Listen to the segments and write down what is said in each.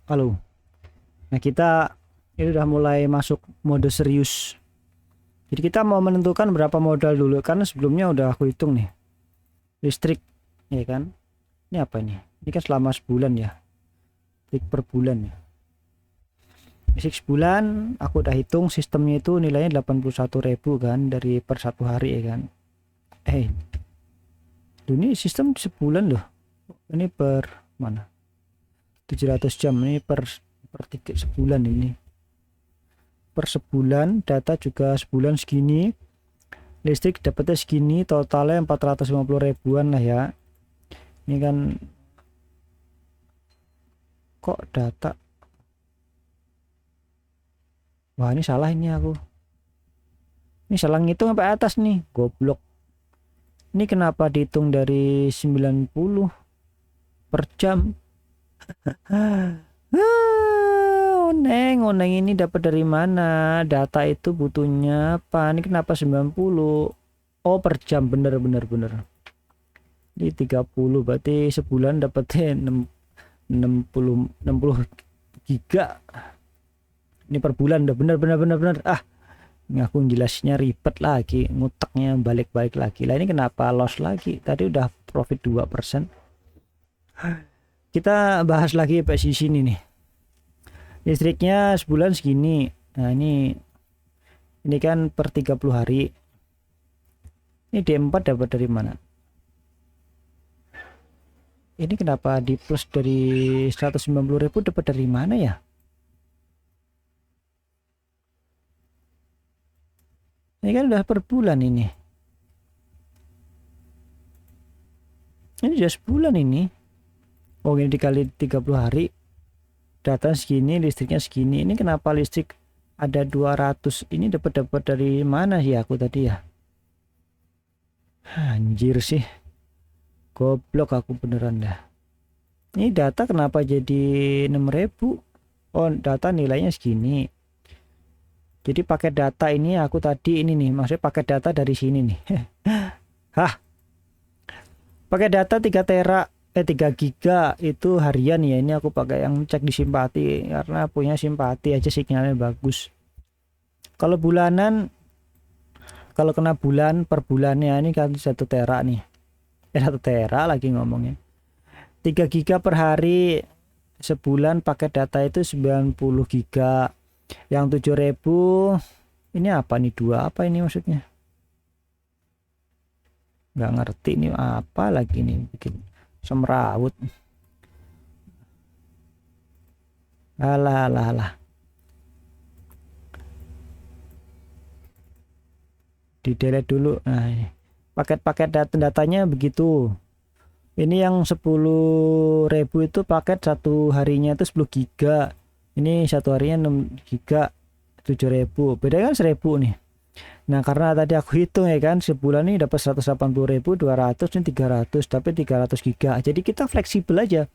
Halo. Nah, kita ini udah mulai masuk mode serius. Jadi kita mau menentukan berapa modal dulu karena sebelumnya udah aku hitung nih. Listrik, ya kan? Ini apa ini? Ini kan selama sebulan ya. Listrik per bulan ya. Listrik sebulan aku udah hitung sistemnya itu nilainya 81.000 kan dari per satu hari ya kan. Ini sistem sebulan loh. Ini per mana? 700 jam ini per sebulan ini. Per sebulan data juga sebulan segini, listrik dapatnya segini, totalnya 450 ribuan lah ya. Ini kan kok data, wah ini salah, ini salah ngitung sampai atas nih, goblok. Ini kenapa dihitung dari 90 per jam? Oneng ini dapat dari mana? Data itu butuhnya apa? Ini kenapa 90? Oh, per jam, bener. Ini 30 berarti sebulan dapatnya 60 giga. Ini per bulan udah bener. Ngaku jelasnya ribet lagi, nguteknya balik lagi. Lah ini kenapa loss lagi? Tadi udah profit 2%. Kita bahas lagi sampai sini nih. Listriknya sebulan segini. Nah, ini kan per 30 hari. Ini D4 dapat dari mana? Ini kenapa di plus dari 190.000 dapat dari mana ya? Ini kan udah per bulan ini. Ini sudah sebulan ini. Oh, ini dikali 30 hari. Data segini, listriknya segini. Ini kenapa listrik ada 200? Ini dapat dari mana sih aku tadi ya? Anjir sih. Goblok aku beneran dah. Ini data kenapa jadi 6.000? Oh, data nilainya segini. Jadi pakai data ini aku tadi ini nih, maksudnya pakai data dari sini nih. Hah. Pakai data 3 giga itu harian ya. Ini aku pakai yang cek di Simpati karena punya Simpati aja sinyalnya bagus. Kalau bulanan, kalau kena bulan per bulannya ini kan 1 tera nih. 1 tera lagi ngomongnya. 3 giga per hari sebulan pakai data itu 90 giga. Yang 7.000 ini apa nih, 2 apa ini maksudnya? Nggak ngerti ini apa lagi nih, bikin semrawut. Alah. Di delete dulu. Nah, ini paket-paket datanya begitu. Ini yang 10.000 itu paket satu harinya itu 10 giga. Ini satu harinya 6 giga 7.000. Beda kan 1.000 nih. Nah, karena tadi aku hitung ya kan, sebulan ini dapat 180.000, 200 ini 300, tapi 300 giga. Jadi kita fleksibel aja.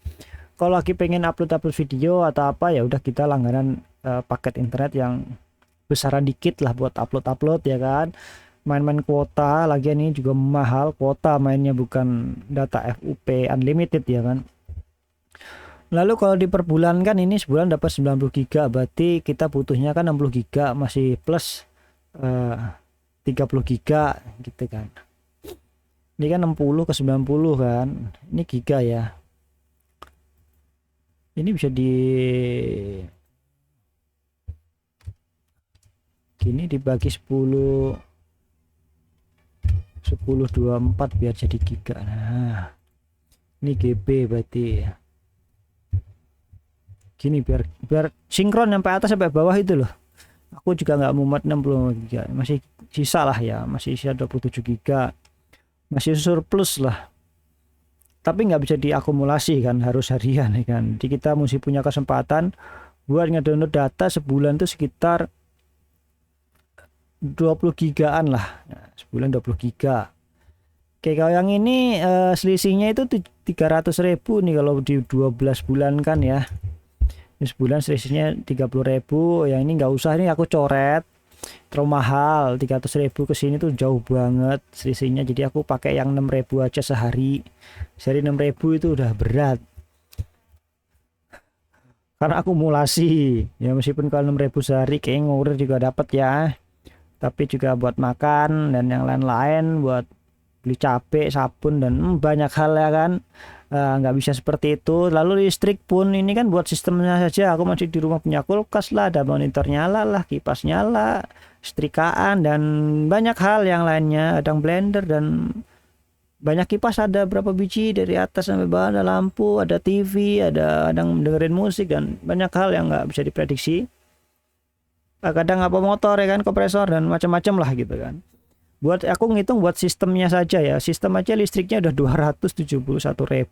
Kalau lagi pengen upload video atau apa ya udah kita langganan paket internet yang besaran dikit lah buat upload ya kan. Main-main kuota, lagian ini juga mahal kuota mainnya, bukan data FUP unlimited ya kan. Lalu kalau di per bulan kan ini sebulan dapat 90 giga, berarti kita butuhnya kan 60 giga, masih plus 30 giga gitu kan. Ini kan 60 ke 90 kan. Ini giga ya. Ini bisa di gini dibagi 10 24 biar jadi giga. Nah, ini GB berarti ya. Gini biar sinkron sampai atas sampai bawah itu loh. Aku juga nggak muat 60 giga, masih sisa lah ya, masih sisa 27 giga, masih surplus lah. Tapi nggak bisa diakumulasi kan, harus harian ya kan. Jadi kita mesti punya kesempatan buat ngedownload data sebulan tuh sekitar 20 gigaan lah. Nah, sebulan 20 giga. Oke, kalau yang ini selisihnya itu 300.000 nih kalau di 12 bulan kan ya. Sebulan selisihnya 30.000. Yang ini nggak usah, ini aku coret terlalu mahal. 300.000 ke sini tuh jauh banget selisihnya, jadi aku pakai yang 6.000 aja sehari. Sehari 6.000 itu udah berat. karena akumulasi ya, meskipun kalau 6.000 sehari kayak ngurir juga dapat ya, tapi juga buat makan dan yang lain-lain, buat beli cabai, sabun dan banyak hal ya kan. Nggak bisa seperti itu. Lalu listrik pun ini kan buat sistemnya saja, aku masih di rumah punya kulkas lah, ada monitor nyala lah, kipas nyala, setrikaan dan banyak hal yang lainnya, ada blender dan banyak kipas, ada berapa biji dari atas sampai bawah, ada lampu, ada TV, ada kadang dengerin musik dan banyak hal yang nggak bisa diprediksi. Kadang apa motor ya kan, kompresor dan macam-macam lah gitu kan. Buat aku ngitung buat sistemnya saja ya, sistem aja listriknya udah 271.000.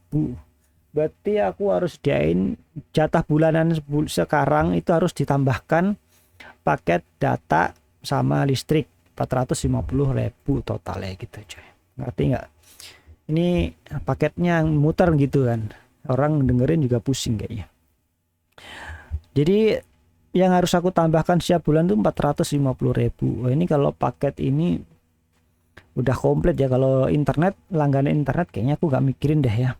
Berarti aku harus diain jatah bulanan sekarang itu harus ditambahkan paket data sama listrik 450.000 totalnya gitu coy. Ngerti nggak? Ini paketnya muter gitu kan, orang dengerin juga pusing kayaknya. Jadi yang harus aku tambahkan setiap bulan tuh 450.000. Ini kalau paket ini udah komplit ya. Kalau internet, langganan internet kayaknya aku nggak mikirin deh ya.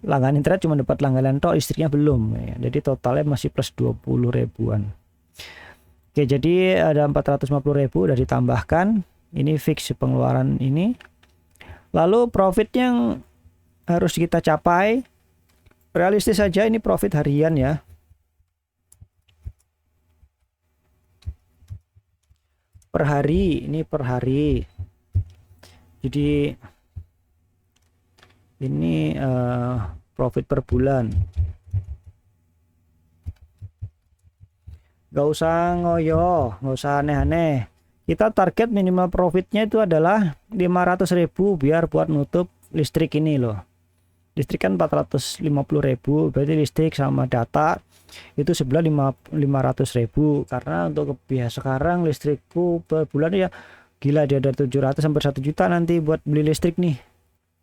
Langganan internet cuma dapat langganan tok, listriknya belum ya. Jadi totalnya masih plus 20.000-an. Oke, jadi ada 450.000 udah ditambahkan. Ini fix pengeluaran ini. Lalu profit yang harus kita capai, realistis saja ini profit harian ya. Per hari, ini per hari. Jadi ini profit per bulan. Gak usah ngoyo, gak usah aneh-aneh. Kita target minimal profitnya itu adalah 500.000 biar buat nutup listrik ini loh. Listrik kan 450.000, berarti listrik sama data itu sebelah 500.000. Karena untuk biaya sekarang listrikku per bulan ya gila, dia ada 700 sampai 1 juta nanti buat beli listrik nih.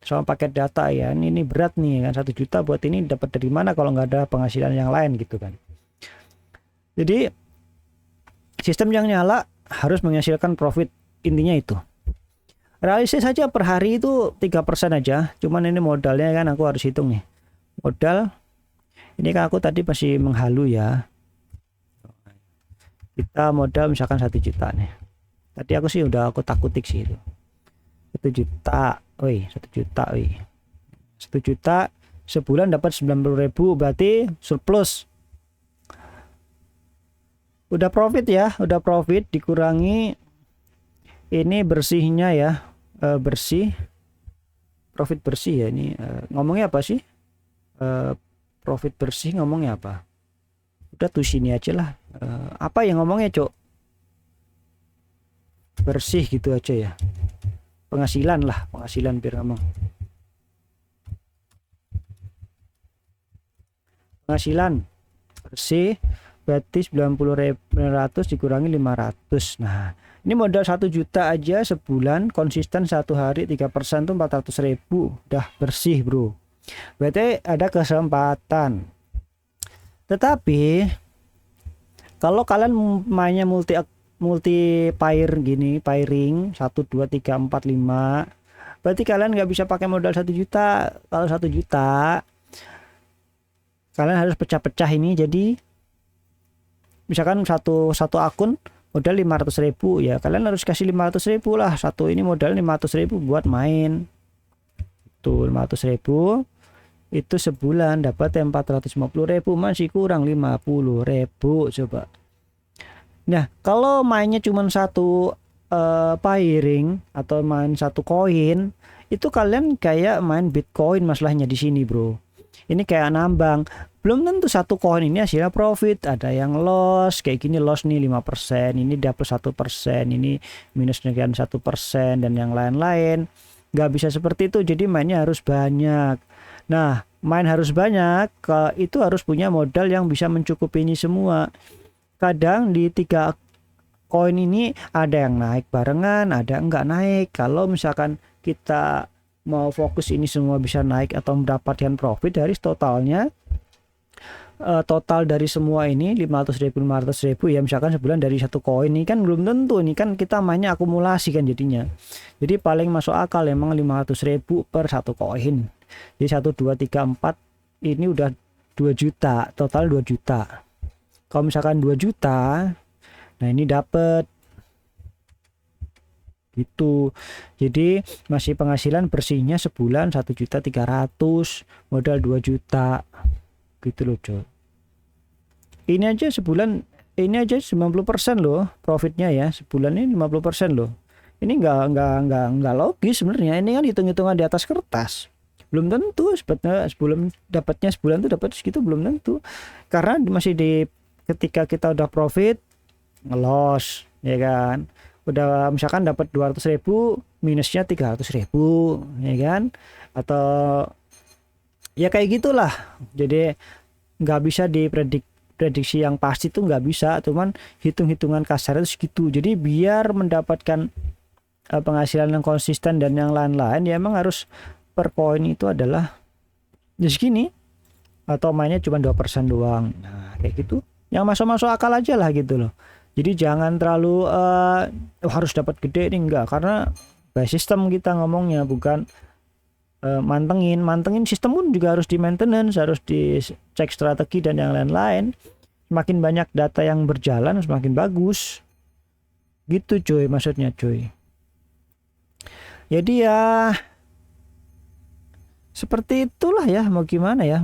Sama paket data ya, ini berat nih kan, 1 juta buat ini dapat dari mana kalau nggak ada penghasilan yang lain gitu kan. Jadi sistem yang nyala harus menghasilkan profit, intinya itu. Realistis saja per hari itu 3% aja, cuman ini modalnya kan aku harus hitung nih. Modal ini kan aku tadi masih menghalu ya. Kita modal misalkan 1 juta nih. Tadi aku sih udah aku takutik sih itu. 1 juta, 1 juta, 1 juta sebulan dapat 90.000, berarti surplus. Udah profit ya, udah profit dikurangi ini bersihnya ya, bersih, profit bersih ya ini. Ngomongnya apa sih? Profit bersih ngomongnya apa? Udah tuh sini aja lah. Apa yang ngomongnya cok? Bersih gitu aja ya. Penghasilan lah, penghasilan biar ngomong. Penghasilan bersih berarti 90.900 dikurangi 500. Nah, ini modal 1 juta aja sebulan konsisten 1 hari 3% tuh 400.000 udah bersih bro. Berarti ada kesempatan. Tetapi kalau kalian mainnya multi pair gini, pairing 1 2 3 4 5, berarti kalian nggak bisa pakai modal 1 juta. Kalau 1 juta kalian harus pecah-pecah ini, jadi misalkan satu akun modal 500.000 ya, kalian harus kasih 500.000 lah, satu ini modal 500.000 buat main tuh. 500.000 itu sebulan dapat 450.000, masih kurang 50.000 coba. Nah kalau mainnya cuma satu pairing atau main satu koin, itu kalian kayak main Bitcoin masalahnya di sini bro. Ini kayak nambang, belum tentu satu koin ini hasilnya profit, ada yang loss kayak gini, loss nih 5%, ini dapat 1%, ini minus dengan 1% dan yang lain-lain. Nggak bisa seperti itu, jadi mainnya harus banyak. Nah main harus banyak, itu harus punya modal yang bisa mencukupi ini semua. Kadang di 3 koin ini ada yang naik barengan, ada enggak naik. Kalau misalkan kita mau fokus ini semua bisa naik atau mendapatkan profit dari totalnya, total dari semua ini 500.000 ya, misalkan sebulan dari satu koin ini kan belum tentu, ini kan kita mainnya akumulasi kan jadinya. Jadi paling masuk akal emang 500.000 per satu koin. Jadi 1 2 3 4 ini udah 2 juta, total 2 juta. Kalau misalkan 2 juta, nah ini dapat gitu. Jadi masih penghasilan bersihnya sebulan 1.300.000, modal 2 juta gitu loh coy. Ini aja sebulan, ini aja 90% loh profitnya ya, sebulan ini 50% loh. Ini nggak logis sebenarnya. Ini kan hitung-hitungan di atas kertas. Belum tentu sebelum dapatnya sebulan tuh dapat segitu, belum tentu. Karena masih di ketika kita udah profit ngelos ya kan, udah misalkan dapat 200.000 minusnya 300.000 ya kan, atau ya kayak gitulah. Jadi nggak bisa prediksi yang pasti tuh nggak bisa, cuman hitung-hitungan kasar itu segitu. Jadi biar mendapatkan penghasilan yang konsisten dan yang lain-lain ya emang harus per koin itu adalah ya segini, atau mainnya cuma 2% doang. Nah kayak gitu yang masuk akal aja lah gitu loh. Jadi jangan terlalu harus dapat gede nih, enggak, karena by sistem kita ngomongnya, bukan mantengin sistem pun juga harus di maintenance, harus dicek strategi dan yang lain-lain. Semakin banyak data yang berjalan semakin bagus gitu cuy, maksudnya cuy. Jadi ya seperti itulah ya, mau gimana ya.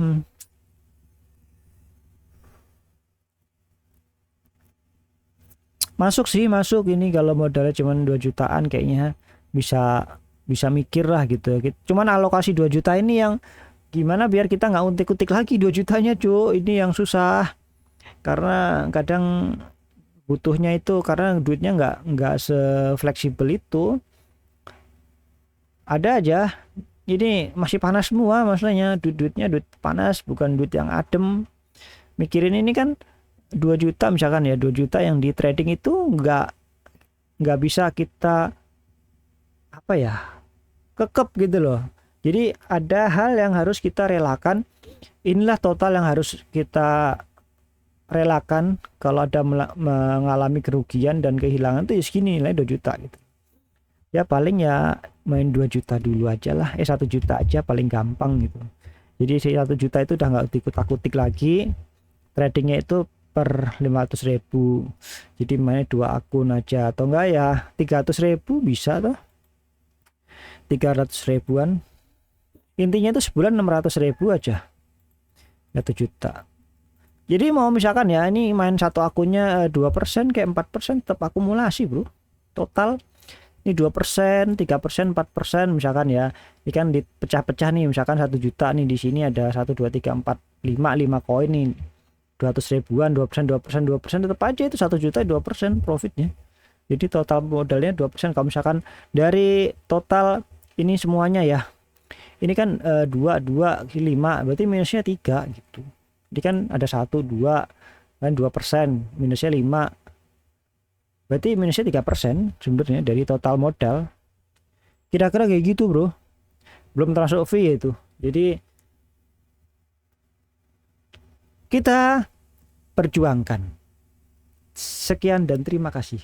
Masuk sih, masuk ini kalau modalnya cuma 2 jutaan kayaknya bisa bisa mikir lah gitu. Cuman alokasi 2 juta ini yang gimana biar kita nggak untik-untik lagi 2 jutanya cuy, ini yang susah. Karena kadang butuhnya itu karena duitnya nggak se-fleksibel itu. Ada aja ini masih panas semua, maksudnya duitnya duit panas, bukan duit yang adem. Mikirin ini kan 2 juta misalkan ya, 2 juta yang di trading itu nggak bisa kita apa ya, kekep gitu loh. Jadi ada hal yang harus kita relakan. Inilah total yang harus kita relakan kalau ada mengalami kerugian dan kehilangan tuh ya segini, nilai 2 juta gitu. Ya paling ya main 2 juta dulu aja lah, 1 juta aja paling gampang gitu. Jadi 1 juta itu udah nggak dikutak-kutik lagi. Tradingnya itu per 500.000, jadi main 2 akun aja, atau enggak ya 300.000 bisa tuh, 300.000-an. Intinya itu sebulan 600.000 aja, 1 juta. Jadi mau misalkan ya ini main satu akunnya 2% kayak 4% tetap akumulasi bro. Total ini 2%, 3%, 4% misalkan ya. Ini kan dipecah-pecah nih, misalkan 1 juta nih, di sini ada 1 2 3 4 5 koin nih. 200.000-an, 2% tetap aja itu 1 juta 2% profitnya. Jadi total modalnya 2%. Kalau misalkan dari total ini semuanya ya, ini kan 2, 5 berarti minusnya 3 gitu. Jadi kan ada 1, 2 kan 2%, minusnya 5 berarti minusnya 3% sebenarnya dari total modal. Kira-kira kayak gitu bro, belum termasuk fee itu. Jadi kita perjuangkan. Sekian dan terima kasih.